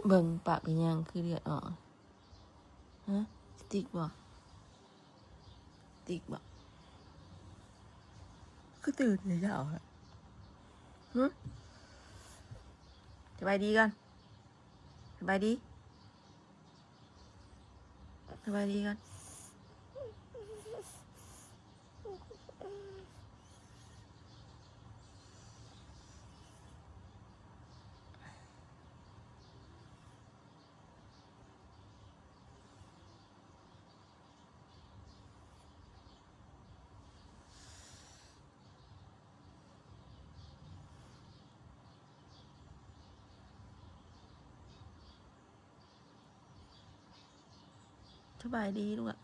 เบิ่งปากเป็นยังคือเลือดออกฮะสติกบ่สติกบ่คือตื่นเลยเจ้าฮะสบายดีกันสบายดีสบายดีกันสบายดีลูกอะ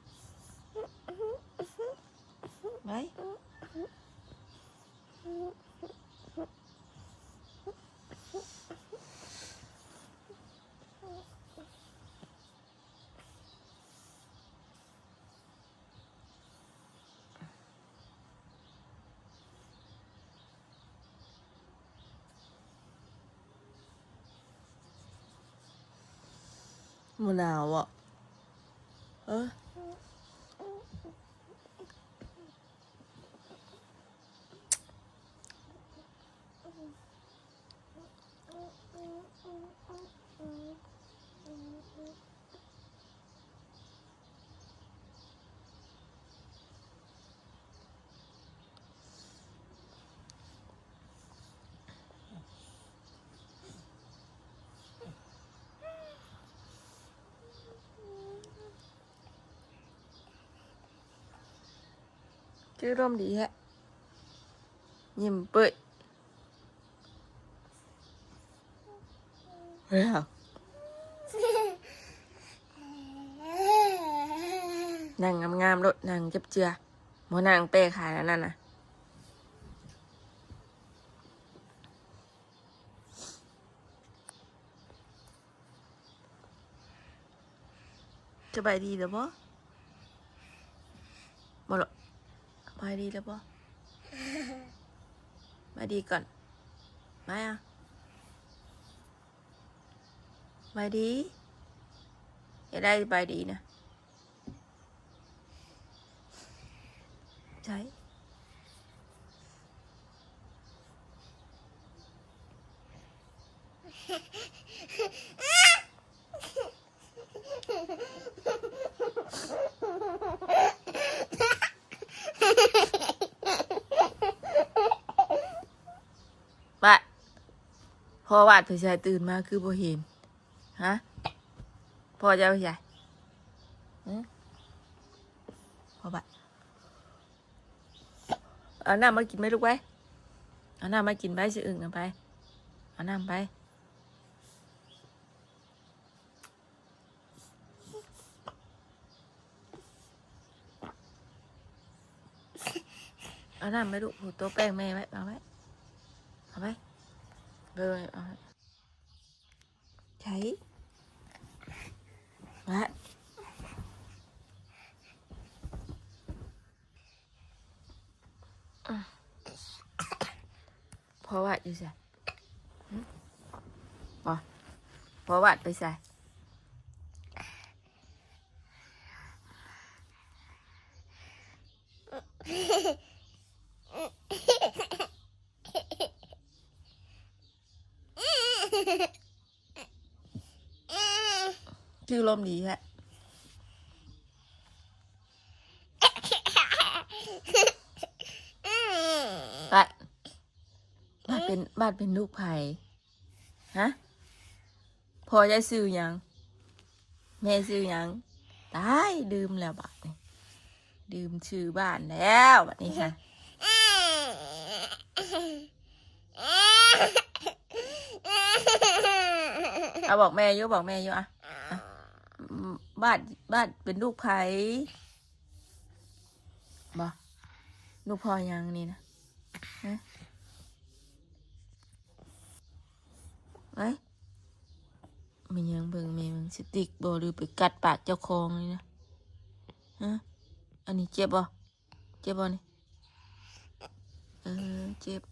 ไปมันหนาวอ่ะชื่อร่มดีฮะยิ้มเปื่อยเฮ้ยนั่งงามๆรถนั่งจับเจือหมอนั่งเป้ขายแล้วนั่นน่ะสบายดีหรือบ่บ่หรอกสบายดีหรือบ่สบายดีก่อนมาอ่ะสบายดีอย่าได้สบายดีนะใช่บ้าพอวาดผู้ชายตื่นมาคือบ่เห็นฮะพอจะผู้ชายพอบ้าเอาน้ำมากินไหมลูกไปเอาน้ำมากินไปสิอึ่งกันไปเอาน้ำไปเอาน้ำไปลูกโต๊ะแป้งแม่ไว้เอาไว้เอาไว้เลยเอาใช้ละพอวัดอยู่ใส่พอวัดไปใส่ชื่อลมดีฮะบ้านเป็นลูกไผ่ฮะพอจะซื้อยังแม่ซื้อยังตายดื่มแล้วบัดนี้ดื่มชื่อบ้านแล้วบัดนี้ค่ะเอาบอกแม่อยู่อ่ะบ้านเป็นลูกไผ่บ่ลูกพอยังนี่นะฮะไว้มันยังเบิ่งแม่มึงสติกบ่หรือไปกัดปากเจ้าของนี่นะฮะอันนี้เจ็บบ่นี่เจ็บ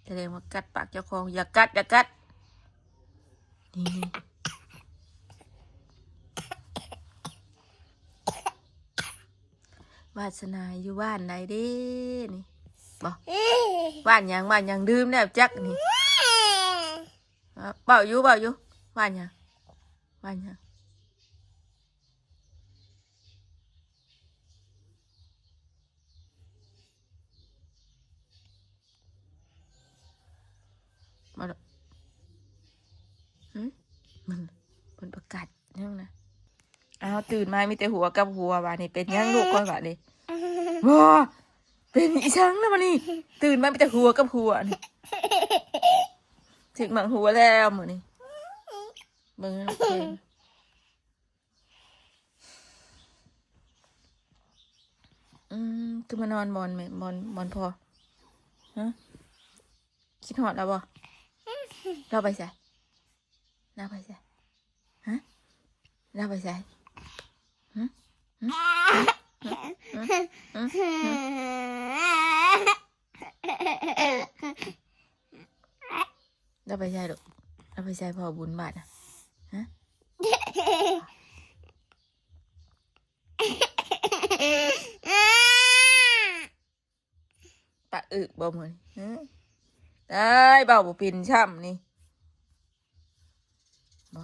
แสดงว่ากัดปากเจ้าของอย่ากัดนี่ วาสนาอยู่บ้านไหนเด้นี่บอกบ้านหยังดื่มแล้วจักนี่เบาอยู่บ้านหยังบ้านหยังมาดมันประกาศยังนะอ้าวตื่นมามีแต่หัวกับหัวบ้านนี่เป็นยังลูกก่อนบ้านนี่ว้าเป็นอีช้างนะมันนี่ตื่นมามีแต่หัวกับหัวนี่ถึงหมังหัวแล้วมือนี่เบิ่งเพลงคือมานอนบอลไหมบอลพอฮะคิดหอดแล้วบ่เราไปใส่ฮะเราไปใส่เราไปใส่ลูกเราไปใส่พอบุญบาทนะฮะปะบ่เหมือนได้เบาบ่ปินช่ำนี่บ่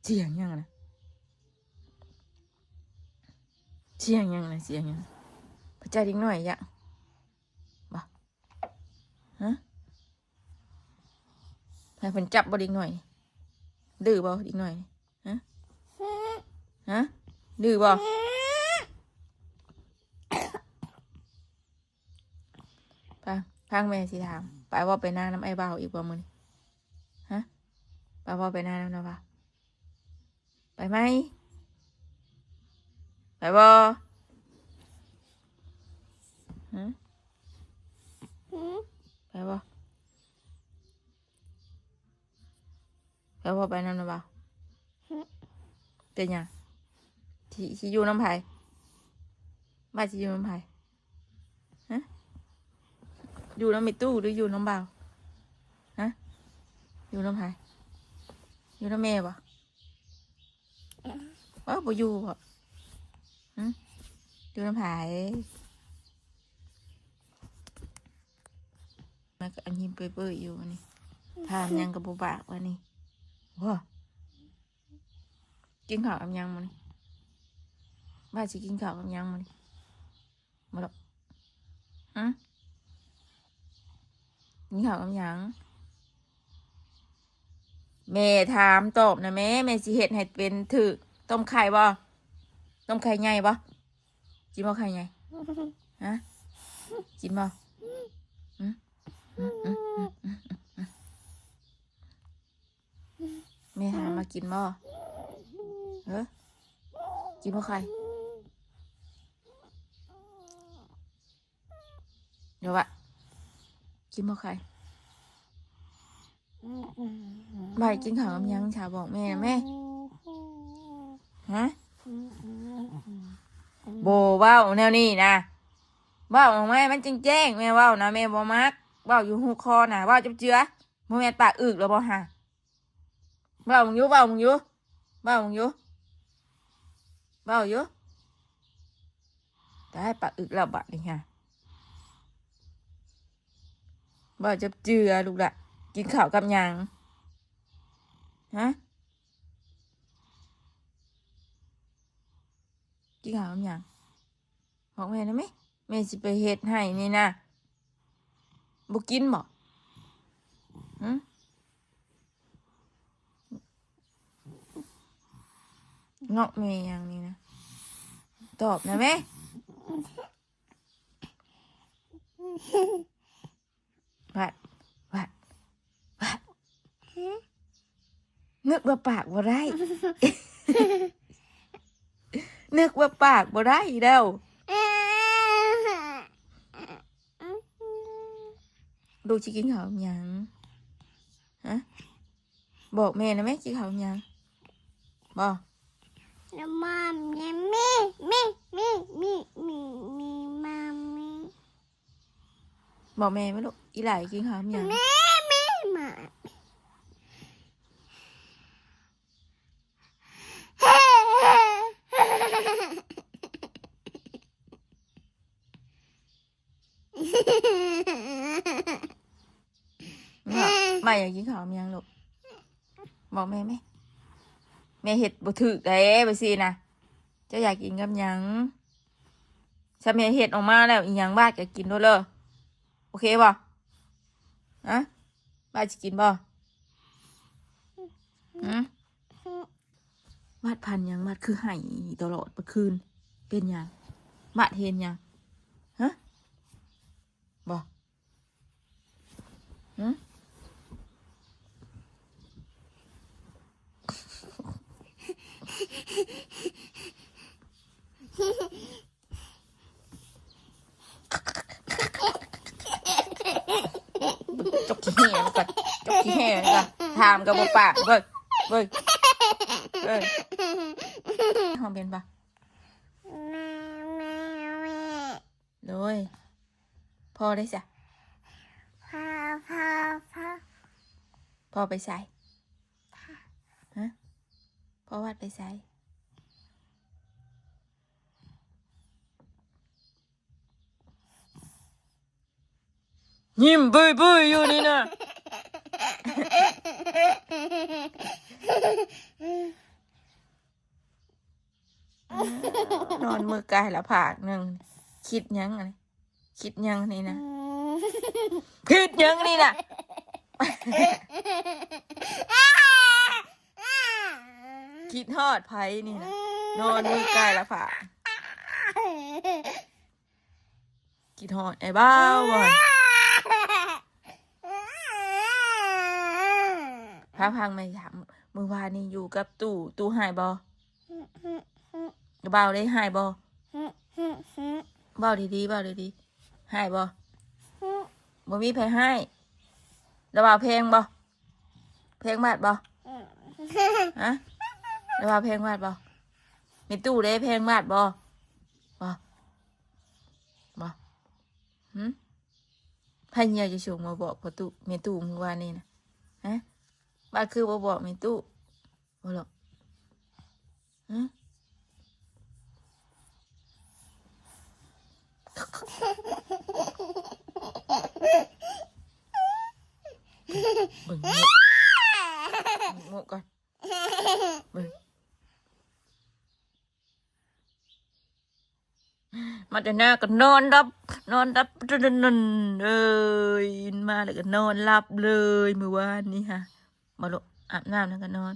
เสียงยังนะพระเจ้าดิ้งหน่อยยังบ่ฮะให้เพิ่นจับบ่ดิ้งหน่อยดื้อบ่ดิ้งหน่อยฮะดื้อบ่พังแม่สิถามไปว่าไปนาน้ำไอ้บ่าวอีกบ่มื้อนี้ฮะไปว่าไปนาน้ำบ่าวไปไหมไปบ่ฮะไปบ่ไปน้ำบ่าวเป็นยังสิอยู่น้ำไผบ้านสิอยู่น้ำไผฮะอยู่น้ำมิตู้หรืออยู่น้ำบ่าวฮะอยู่น้ำไผอยู่น้ำแม่บ่บ่อยู่บ่อยู่น้ำไผมันก็อันยิ้มเปื่อยๆอยู่นี่ถามยังกับบุบากวะนี่ว้ากินข้าวกับยังมันบ้านสิกินข้าวกับยังมันมาหรอกกินข้าวกับยังแม่ถามตอบนะแม่สิเฮ็ดให้เป็นถือต้มไข่บ่ต้มไข่ใหญ่บ่กินบ่ไข่ใหญ่ฮะกินบ่แม่หามากินบ่กินบ่ไข่เดี๋ยววะกินบ่ไข่บ่ายกินข้าวกับยังชาบอกแม่นะแม่ฮะโบเว้าแนวนี้นะเว้าออกมามันแจ้งแม่เว้านะแม่บ่มักเว้าอยู่หูคอนะเว้าจับเจือบ่แม่นปากอึกแล้วบ่ฮะเว้ามึงอยู่ได้ปากอึกแล้วบัดนี้ฮะเว้าจับเจือลูกละกินข้าวกับยังฮะกินข้าวกับยังบอกแม่นะแม่สิไปเฮ็ดให้นี่นะบ่กินบ่งอกแม่อย่างนี้นะตอบนะแม่วัดนึกว่าปากบ่ได้ นึกว่าปากบ่ได้แล้วดูสิกินข้าวยังฮะบอกแม่นะแม่กินข้าวยังบอกมัมมีมัมมี บอกแม่ไหมลูกอีหลายกินข้าวยัง แม่มา ไม่อยากกินข้าวยังลูกบอกแม่ไหมแม่เห็ดบ่ถึกเด้ไปสินะเจ้าอยากกินกับหยังถ้าแม่เห็ดออกมาแล้วอีหยังบ้านก็กินด้วยเลยโอเคป่ะอะบ้านจะกินป่ะบ้านพันหยังบ้านคือไห้ตลอดเมื่อคืนเป็นหยังบ้านเห็นหยังฮะบ่ฮะจกขี้แห่ก่อนจกขี้แห่ก่อนถามกับบ่ปากเว้ยเว้ยเว้ยห้องเป็นปะโดยพอได้จ้ะพอไปใส่ฮะพอวัดไปใส่ยิ้มบุยบุยอยู่นี่นะนอนมือกายละผากหนึ่งคิดยังอะไรคิดยังนี่นะคิดยังนี่นะคิดฮอดไผนี่นะนอนมือกายละผากคิดฮอดไอ้บ้าวก่อนพระพังไม่ถามมือวานนี่อยู่กับตู้หายบอเบาได้หายบอเบาดีๆเบาดีๆหายบอบ่มีไผให้ระเบาเพลงบอเพลงบาดบอฮะระเบาเพลงบาดบอมีตู้ได้เพลงบาดบอบอไผเหี่ยวจะชงมาบอกพอตู้มีตู้มือวานนี่นะฮะบ้านคือบ่บอกมีตู้บ่หรอกฮะเบิ่งมุกก่อนเบิ่งมาแต่หน้าก็นอนรับเอ้ยมาแล้วก็นอนหลับเลยเมื่อวานนี้ค่ะมาลูกอาบน้ำแล้วก็นอน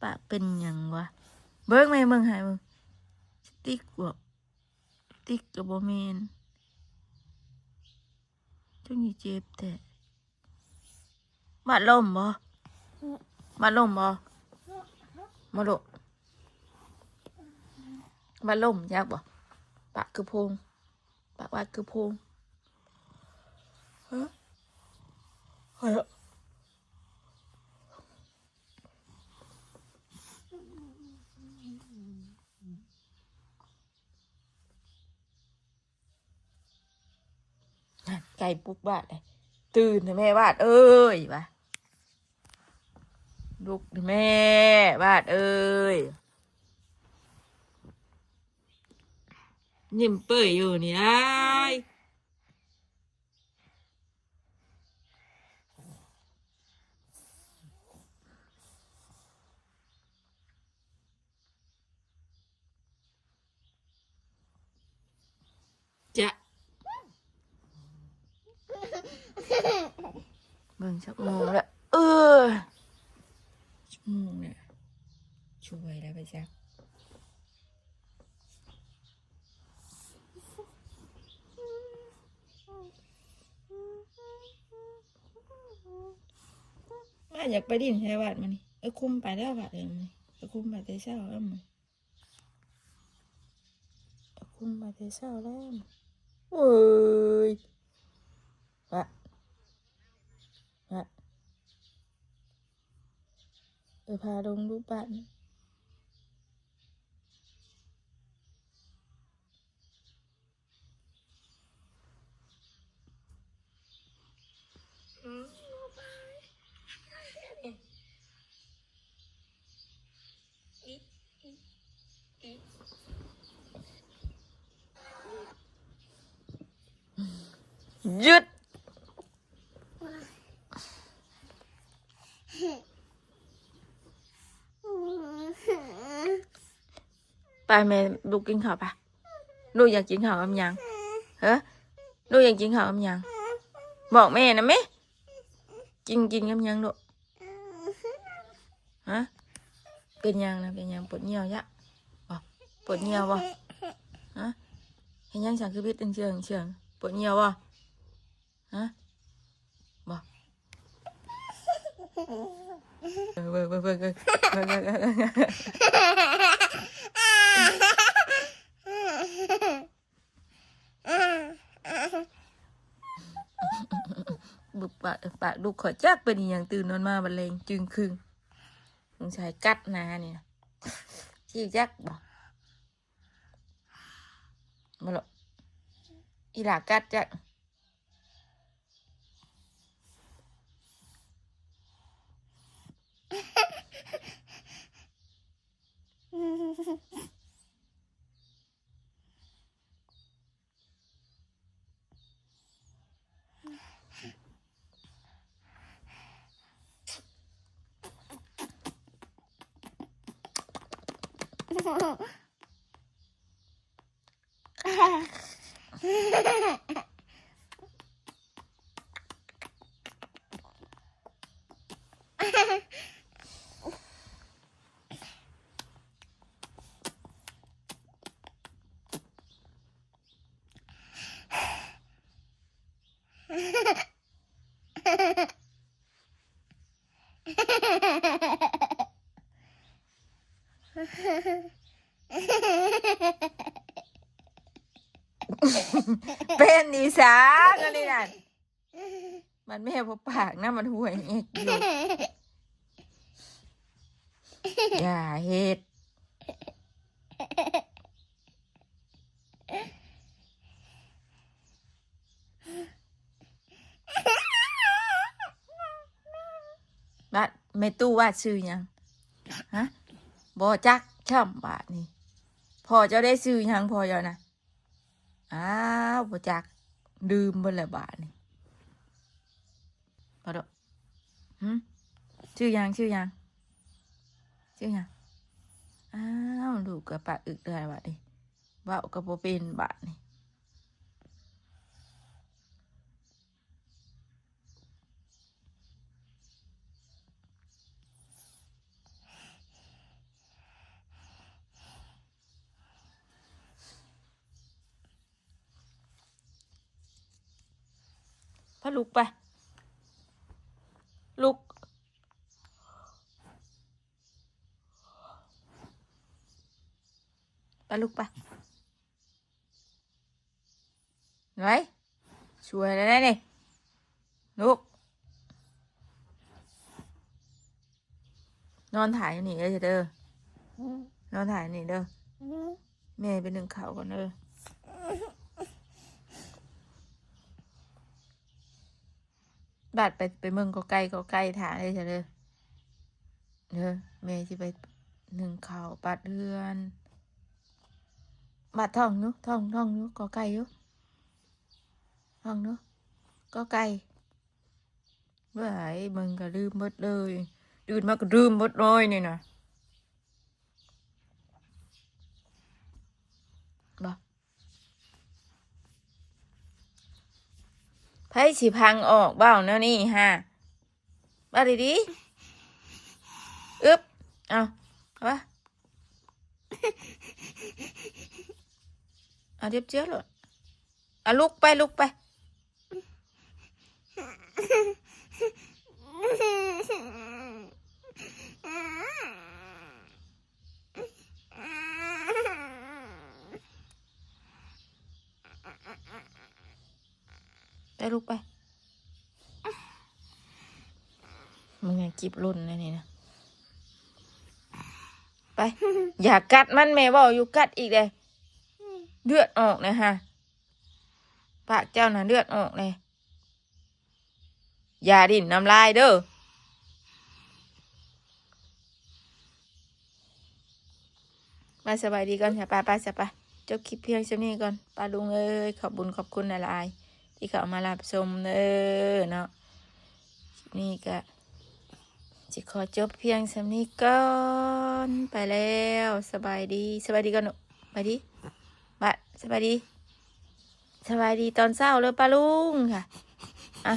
ปากเป็นหยังวะเบิ่งไหมเบิ่งหายเบิ่งสติ๊กบ่สติ๊กกับบ่แม่นจังนี่เจ็บแต่บาดลมบ่บาดลมบ่มาลูกบาดลมยากบ่ปากคือโพงปากวาดคือโพงฮะเฮ้ยไก่ปลุกบาดเลยตื่นนะแม่บาดเอ้ยวะลุกนะแม่บาดเอ้ยยิ้มเปื่อยอยู่นี่ไอ้จะเบิ่งสักโมงแล้วชั่วโมงเนี่ยช่วยแล้วไปจ้ะว่าอยากไปดินใช่บาดมันนี่คุมไปแล้วบาดเองมันคุมไปแต่เช้าแล้วมันคุมไปแต่เช้าแล้วโอ้ยบาดพาลงรูปบ้าน หยุดไปแม่ลูกกินข้าวปะลูกอยากกินข้าวกับหยังเฮ้ลูกอยากกินข้าวกับหยังบอกแม่นะแม่กินกับหยังลูกฮะเป็นหยังนะเป็นหยังปวดเหี่ยวยะบ่ปวดเหี่ยวบ่ฮะเห็นยังฉันคือพิษเชื่องปวดเหี่ยวบ่ฮะบ่เบิ่บุกปะลูกขอจักเป็นอหย่างตื่นนอนมาบันเลงจึงครึ่งสงสัยกัดนาเนี่ยชี้จักบ่มาหรอกอีหลากัดจักเป็นอีสานอันนี้นั่นมันไม่ให้พอปากนะมันห่วยเอกอยู่อย่าเฮ็ดบัดไม่ตู้ว่าชื่อยังฮะบ่จักช่ำบาทนี่พอเจ้าได้ชื่อยังพอเจ้านะอ้าวบ่จักดื่มเบิ่นละบาทนี่พอดอกชื่อยังอ้าวลูกกับปะอึกได้บาทนี่เว้ากับบ่เป็นบาทนี่พะลุกไปลุกไปลุกไปไว้ช่วยได้นี่ลุกนอนถ่ายอยู่นี่เด้อเด้อนอนถ่ายนี่เด้อแม่ไปนึ่งข้าวก่อนเด้อบาดไปเมืองก็ไกลถ่ายเลยเด้อเด้อแม่สิไปนึ่งข้าวปัดเฮือนบาดท้องนุท้องนุก็ไกลอยู่ท้องนุก็ไกลเมื่อไหร่มึงก็ลืมหมดเลยตื่นมาก็ลืมหมดเลยนี่นะบ่ไผสิพังออกเบ้าแนวนี้ฮะบ้าดีอึ๊บเอาวะเอาเจี๊ยบเลยเอาลุกไปลุกไปมึงไงกีบรุ่นเลยนี่นะไปอย่ากัดมันแม่บอกอยู่กัดอีกเลยเลือดออกนะฮะปากเจ้าน่ะเลือดออกเลยอย่าดิ่นน้ำลายเด้อมาสบายดีก่อนค่ะป้าสบายจบคลิปเพียงเท่านี้ก่อนป้าลุงเอ้ยขอบคุณหลายๆ ที่เขามารับชมเด้อเนาะนี่ก็จะขอจบเพียงสำนี้ก่อนไปแล้วสบายดีสบายดีกันหนูไปดีบะสบายดีสบายดีตอนเช้าเลยป้าลุงค่ะอ่ะ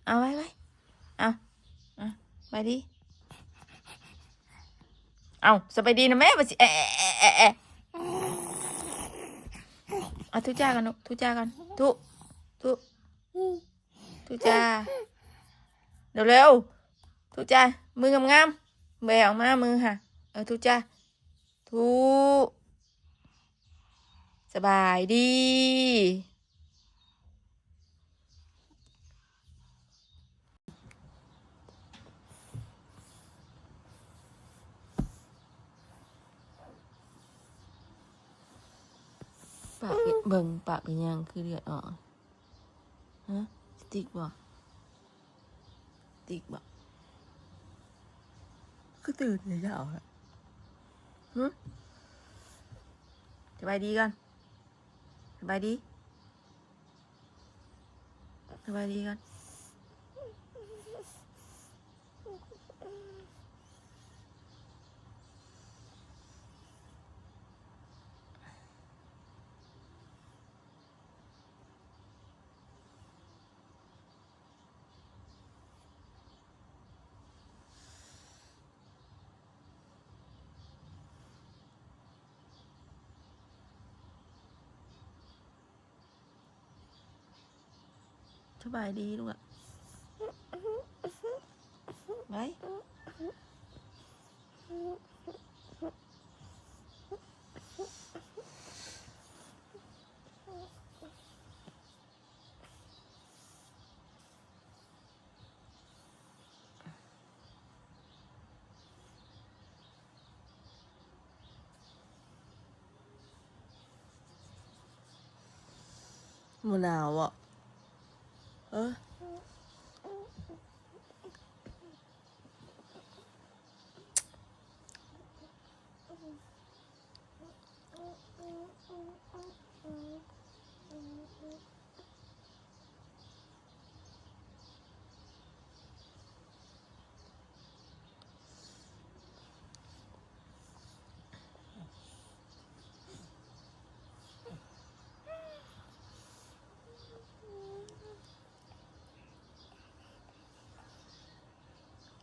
เอาไว้เอาไปดีเอาสบายดีนะแม่มาสิเอาทุจ้ากันหนูทุจ้ากันทุจ้าเร็วทุจ้ามืองามๆแบออกมามือค่ะทุจ้าทุสบายดีปากเบิ่งปากเป็นยังคือเลือดออกฮะสติกบ่คือตื่นเลยจะเอาละสบายดีกันสบายดีกันสบายดีลูกอะไว้มะนาวอ่ะ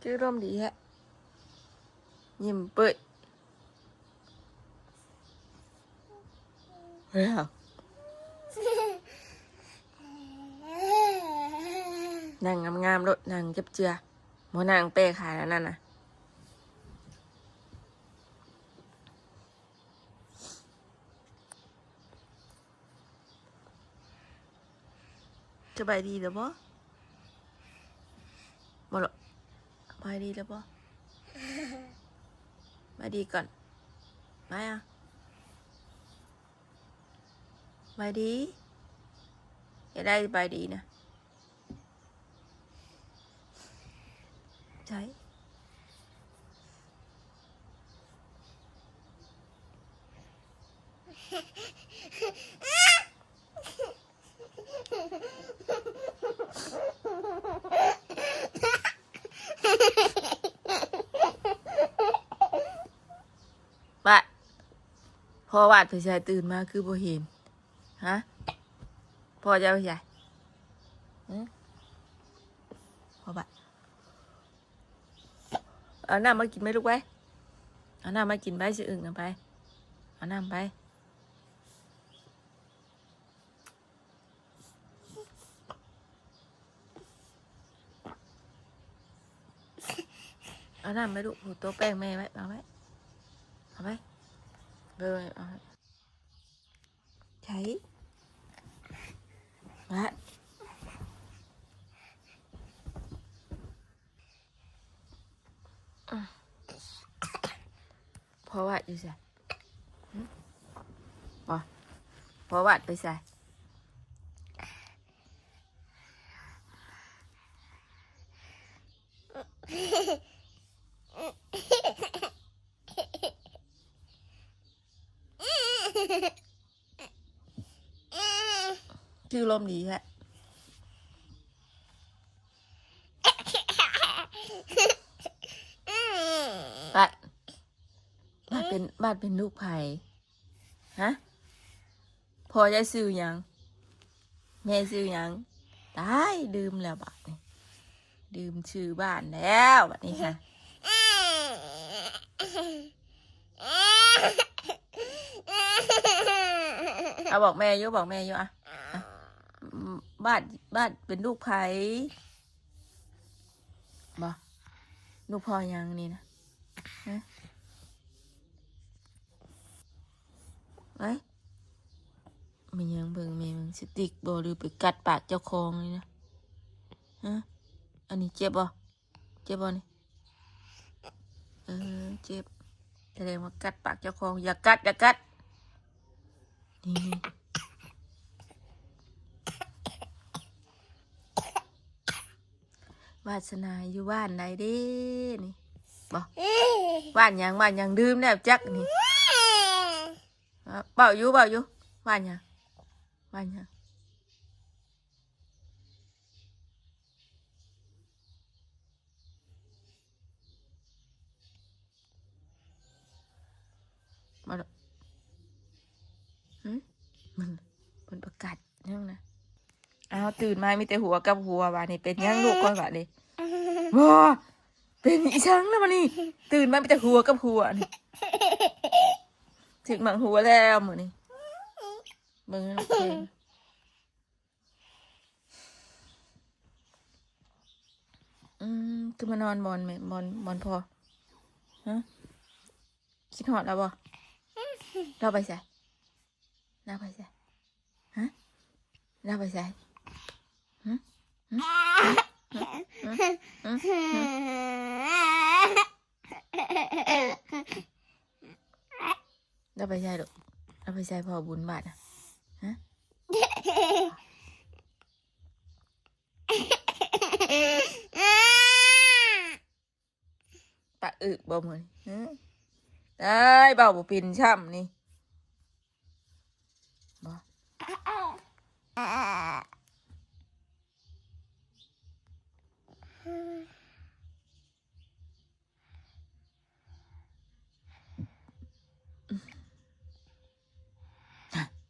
ชื่อร่มดีฮะยิ้มเปิดเฮ้ยนางงามๆรถนางจับเจือหมอนางเป้ขายแล้วนั่นน่ะสบายดีหรือเปล่าบ่หรอกสบายดีหรือเปล่ามาดีก่อนมาอ่ะบายดีอย่าได้บายดีนะใช่บะพอวาดผู้ชายตื่นมาคือบ่เห็นฮะพอจะผู้ชายพอบะเอาน้ำมากินไหมลูกไปเอาน้ำมากินไปสิอึ่งกันไปเอาน้ำไปเอาน้ำไปลูกหูโต๊ะแป้งแม่ไว้เอาไว้เบอร์เอาใช้มาพอวัดอยู่ใส่พอวัดไปใส่ชื่อลมดีแฮะ เป็นลูกไผ่ฮะพ่อจะซื้อหยังแม่ซื้อหยังตายลืมแล้วบัดนี้ลืมชื่อบ้านแล้วบัดนี้ค่ะเอาบอกแม่อยู่อ่ะบ้านเป็นลูกไผ่บ่ลูกพ่อยังนี่นะฮะไว้มียังเบิ่งแม่มึงสติกบ่หรือไปกัดปากเจ้าของนี่นะฮะอันนี้เจ็บบ่นี่เจ็บแสดงว่ากัดปากเจ้าของอย่ากัดนี่วาสนาอยู่บ้านไหนเด้นี่บ่บ้านยังดื่มแล้วจักนี่เบาอยู่บ้านยังมาแล้วมันประกาศยังนะอ้าวตื่นมามีแต่หัวกับหัวว่ะนี่เป็นยังลูกก่อนว่ะเลยว้าเป็นอีช้างแล้วมันนี่ตื่นมามีแต่หัวกับหัวนี่ถึงหมังหัวแล้วมือนี่มึงโอเคคือมานอนบอนไหมบอนพอฮะคิดหอดแล้วบ่เราไปใส่ฮะเราไปใส่เราไปใส่ลูกเราไปใส่พอบุญบาทนะฮะปะอึบ่เหมือนได้เบาบ่ปินช่ำนี่บ่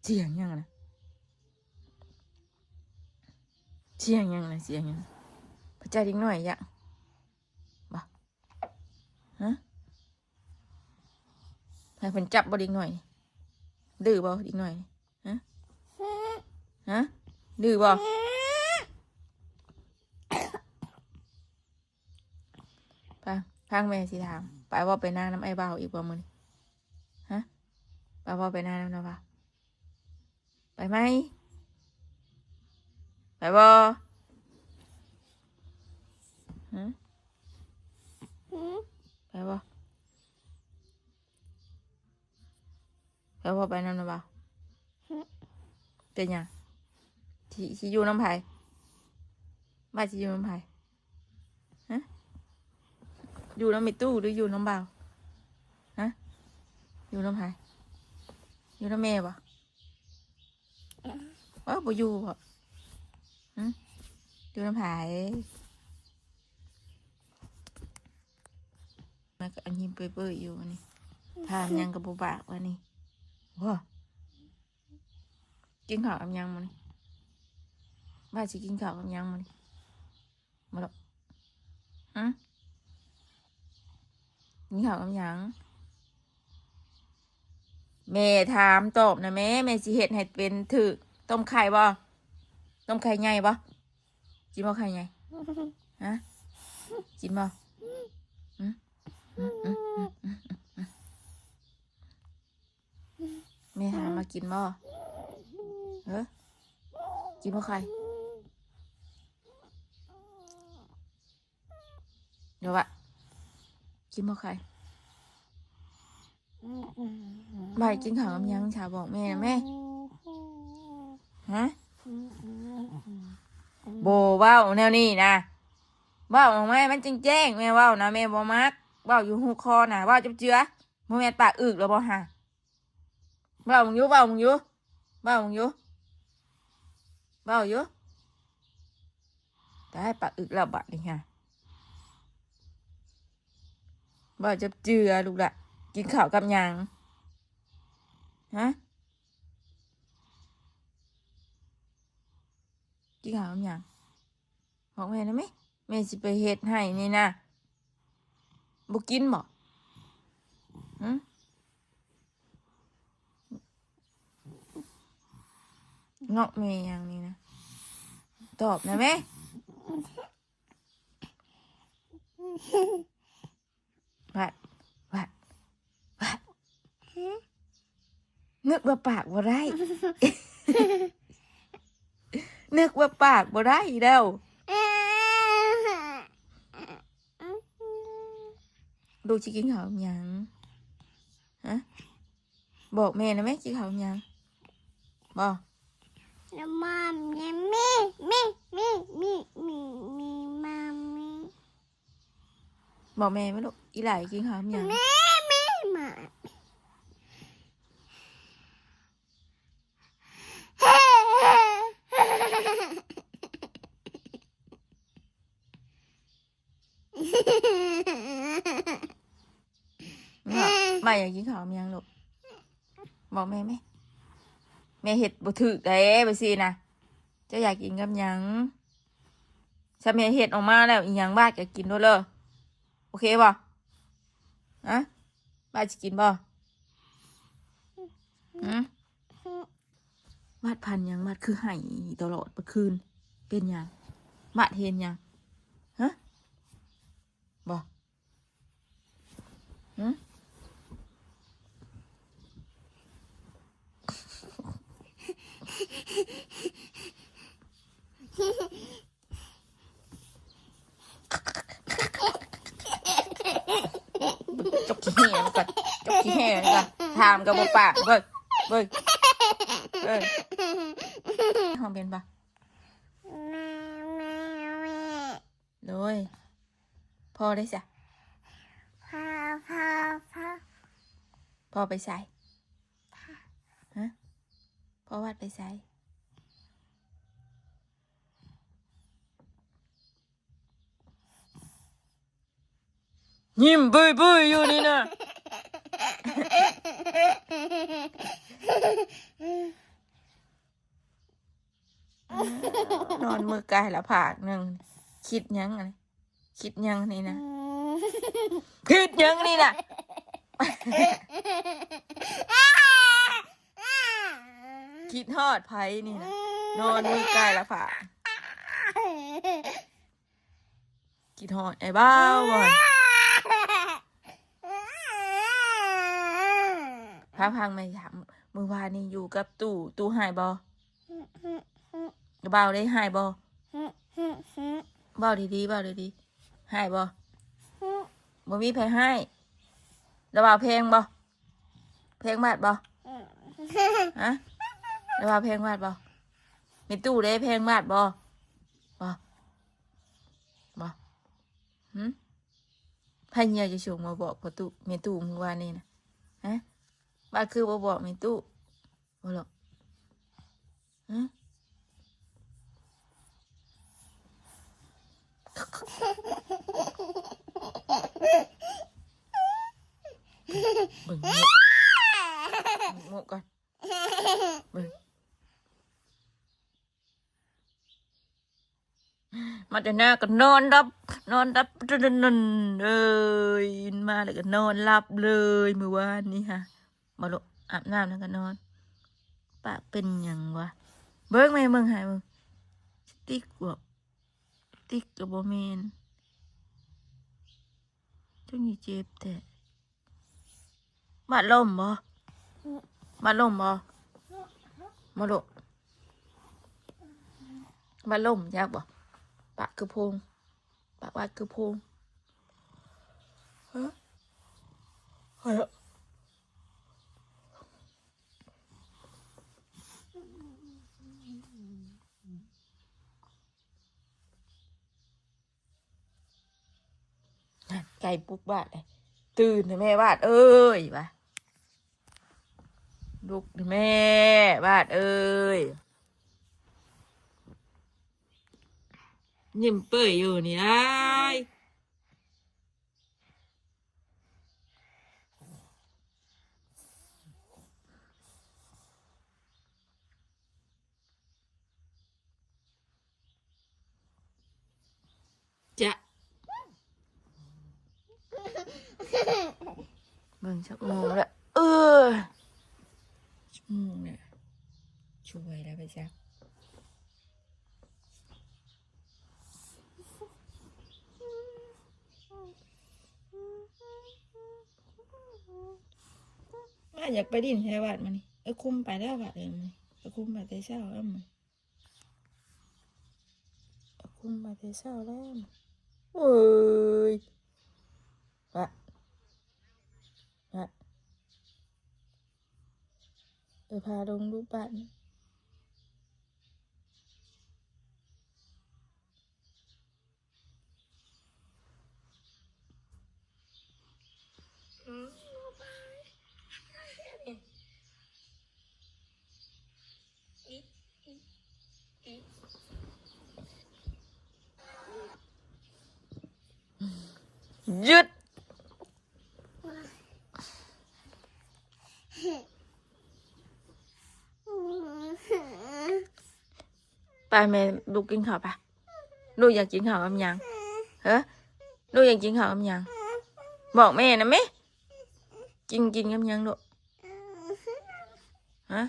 เสียงยังนะเสียงยังพระเจ้าดิ้งหน่อยยะบ่ฮะให้คนจับบ่ดิ้งหน่อยดื้อบ่ดิ้งหน่อยฮะดื้อบ่พังแม่สิถามไปว่าไปหน้าน้ำไอ้เบาอีกบ่มื้อนี้ฮะไปว่าไปหน้าน้ำเบาไปไหมไปบ่ฮะไปบ่ไปน้ำเบาเป็นยังสิอยู่น้ำไผ่บ้านสิอยู่น้ำไผ่ฮะอยู่น้ำมิตู้หรืออยู่น้ำเบาฮะอยู่น้ำไผ่อยู่น้ำแม่บ่บ่อยู่บ่อยู่น้ำไผ่มันก็อันยิ้มเปื่อยๆอยู่วันนี้ทานยังกับบุบากวันนี้ว้ากินข้าวกับยังมันบ้าสิกินข้าวกับยังมันมาแล้วกินข้าวกับยังแม่ถามตอบนะแม่สิเฮ็ดให้เป็นถือต้มไข่บ่ต้มไข่ใหญ่บ่กินบ่ไข่ใหญ่ฮะกินบ่แม่ถามมากินบ่กินบ่ไข่เดี๋ยววะกินบ่ไข่บ่ายกินข้าวกับยังชาบอกแม่นะแม่ฮะโบว้าวแนวนี้นะว้าวออกมามันจริงแจ้งแม่ว้าวนะแม่บ่มักว้าวอยู่หูคอนะว้าวจับเจือโมแม่ปากอึกแล้วบ่ฮะว้าวมึงอยู่แต่ให้ปากอึกแล้วบัดนี่ฮะว้าวจับเจือลูกละ กินข้าวกับหยังฮะกินข้าวกับหยังบอกแม่ได้ไหมแม่สิไปเฮ็ดให้นี่นะบ่กินบ่ฮะงอกแม่ยังนี่นะตอบนะแม่วัดวัดวัดนึกว่าปากบ่ได้ นึกว่าปากบ่ได้แล้วลูกจะกินข้าวกับหยังฮะบอกแม่นะแม่กินข้าวกับหยังบอกมัมมีบอกแม่ไหมลูกอีหลายกินข้าวกับหยังมาไม่อยากกินข้าวกับหยังลูกบอกแม่ไหมแม่เห็ดบ่ถึกเด้ไปสินะเจะอยากกินกับหยังถ้าแม่เห็ดออกมาแล้วอีหยังบ้าจะกินด้วยเลยโอเคป่ะอะบ้าจะกินป่ะมัดพันยังมัดคือไห้ตลอดเมื่อคืนเป็นยังมัดเห็นยังฮะบ่ฮะจกขี้เหี้ยมันก่อนจกขี้เหี้ยมันก่อนถามกับบ่ปากเบิ่งเบิ่งห้องเป็นปะเลยพ่อได้จ้ะพ่อไปใส่ฮะพ่อวาดไปใส่ยิ้มบุยอยู่นี่นะนอนมือกายละผากหนึ่งคิดยังอะไรคิดยังนี่นะคิดยังนี่นะคิดฮอดไผนี่นะนอนมือกายละผากคิดฮอดไอ้บ้าวก่อนพังไม่ถามมือวานนี่อยู่กับตู้หายบเบาได้หายบเบาดีๆหายบ่มีเพลงให้ระบาเพลงบ่เพลงบาดบ่ฮะระบาเพลงบาดบ่มีตู้ได้เพลงบาดบ่พายเงียจะชงมาบอกพอตู้เมตู้มือวานนี่นะฮะบ้าคือบอกเมตู้บ่หรอกฮะเบิ่งโง่ก่อนเบิ่งมาแต่หน้าก็นอนรับเลยมาแล้วก็นอนหลับเลยเมื่อวานนี้ค่ะมาลุอาบน้ำแล้วก็นอนปากเป็นยังวะเบิ่งไหมมึงหายมึงติ๊กกับโบเมนจังยี่เจ็บแต่บาดลมบ่มาลุบาดลมยากบ่ปากคือโพงปากวาดคือโพงฮะไก่ปลุกบาดเลยตื่นนะแม่บาดเอ้ยวะลุกนะแม่บาดเอ้ยยิ้มเปื่อยอยู่นี่ได้ ฮ มึงชักโมงแล้วชั่วโมงเนี่ยช่วยแล้วไปจ้ะอยากไปดินแถวบ้านมันนี่คุ้มไปแล้วบ้านมันคุ้มไปแต่เช้าแล้วมันคุ้มไปแต่เช้าแล้วโอ้ยบ้านพาลงรูปบ้านหยุดไปแม่ลูกกินข้าวปะลูกอยากกินข้าวกับยังเฮ้ลูกอยากกินข้าวกับยังบอกแม่นะแม่กินกับยังลูกฮะ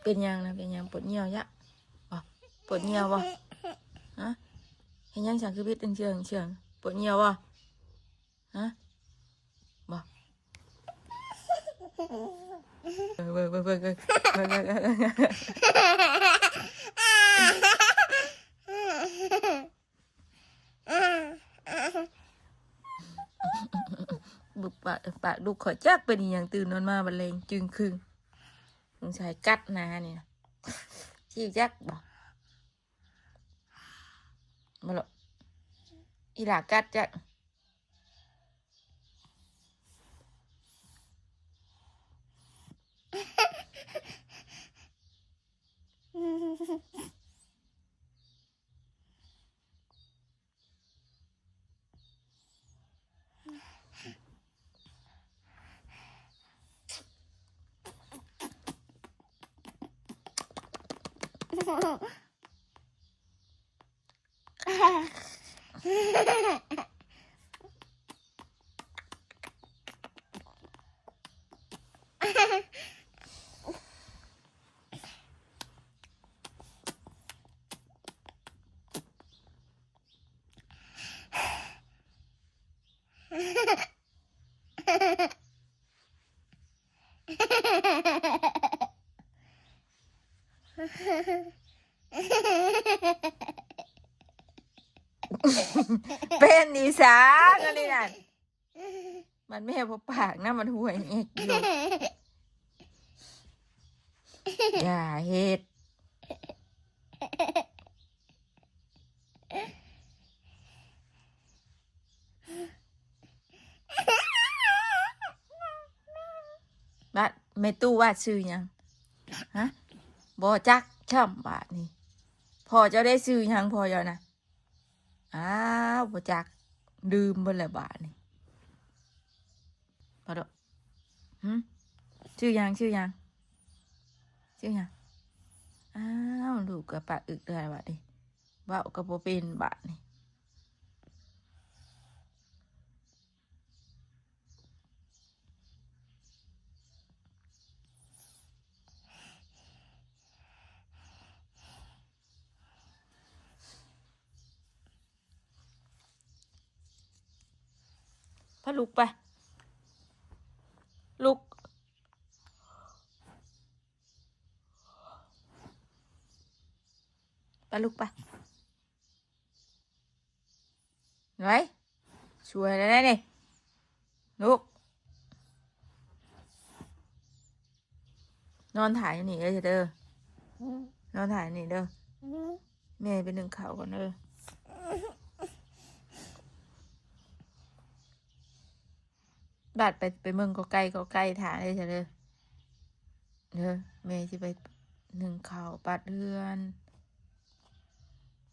เป็นยังนะเป็นยังปวดเหี่ยวยะบ่ปวดเหี่ยวบ่ฮะเห็นยังฉันคือพิษเชิงปวดเหี่ยวบ่ฮะบ่เบิ่งบุกปากลูกขอจักเป็นอย่างตื่นนอนมาบันเลงจึงคืนสงสัยกัดนาเนี่ยชี้จักบ่มาหรอกอีหลากัดจักเป็นอีสานอะไรนั่นมันไม่ให้พบปากนะมันห่วยเอกอยู่อย่าเฮ็ดบัดไม่ตู้ว่าซื้อยังฮะบ่จักช่ำบาทนี่พอเจ้าได้ซื้อยังพอเจ้านะอ้าวบ่จักดื่มเบิ่นละบาทนี่พอดอกชื่อยังอ้าวลูกกับปากอึกได้บาทนี่เว้ากับบ่เป็นบาทนี่พะลุกไปลุกไปลุกไปไว้ช่วยได้นี่ลุกนอนถ่ายอยู่นี่เด้อเด้อนอนถ่ายนี่เด้อแม่ไปนึ่งข้าวก่อนเด้อบาดไปเมืองก็ไกลถ่ายเลยเด้อเด้อแม่สิไปนึ่งข้าวปัดเรือน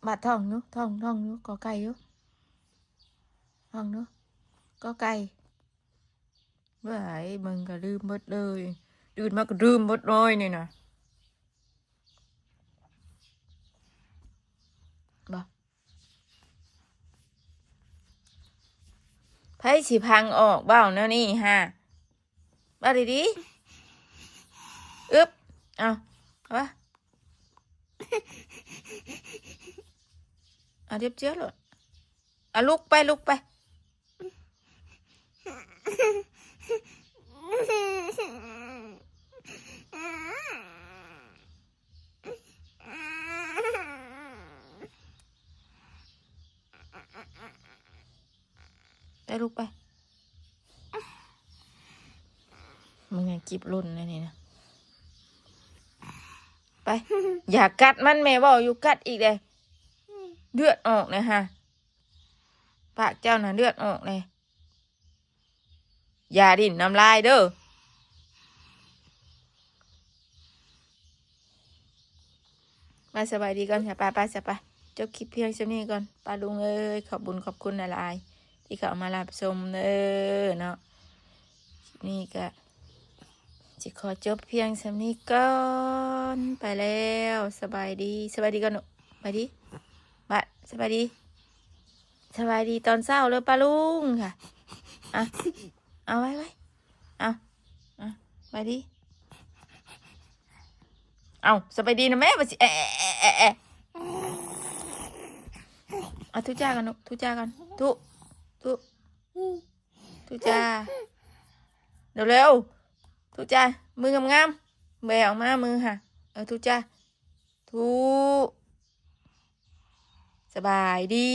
บาดท้องนุท้องนุก็ไก่อยู่ท้องนุก็ไก่เมื่อไหร่มึงก็ลืมหมดเลยตื่นมาก็ลืมหมดเลยนี่นะบ่ไผสิพังออกเบ้าแนวนี้ฮะ มาดีๆอึ๊บเอาวะเอาเรียบเจียวเลยเอาลุกไปลุกไปมึงไงจีบรุ่นนะนี่นะไป อย่ากัดมันแม่บอกอยู่กัดอีกเลยเลือดออกเลยฮะปากเจ้าน่ะเลือดออกเลยอย่าดิ่นน้ำลายเด้อมาสบายดีก่อนอย่าไปจะไปจบคลิปเพียงเท่านี้ก่อนป้าลุงเอ้ยขอบคุณหลายๆที่เขามารับชมเด้อเนาะคลิปนี้ก็จะขอจบเพียงเท่านี้ก่อนไปแล้วสบายดีก่อนหนูไปดีบายสบายดีตอนเช้าเลยป้าลุงค่ะอ่ะเอาไว้เอาไปดีเอาสบายดีนะแม่มาสิเอาทุจ้ากันทุจ้ากันทุจ้าเร็วทุจ้ามืองามแบออกมามือค่ะทุจ้าทุสบายดี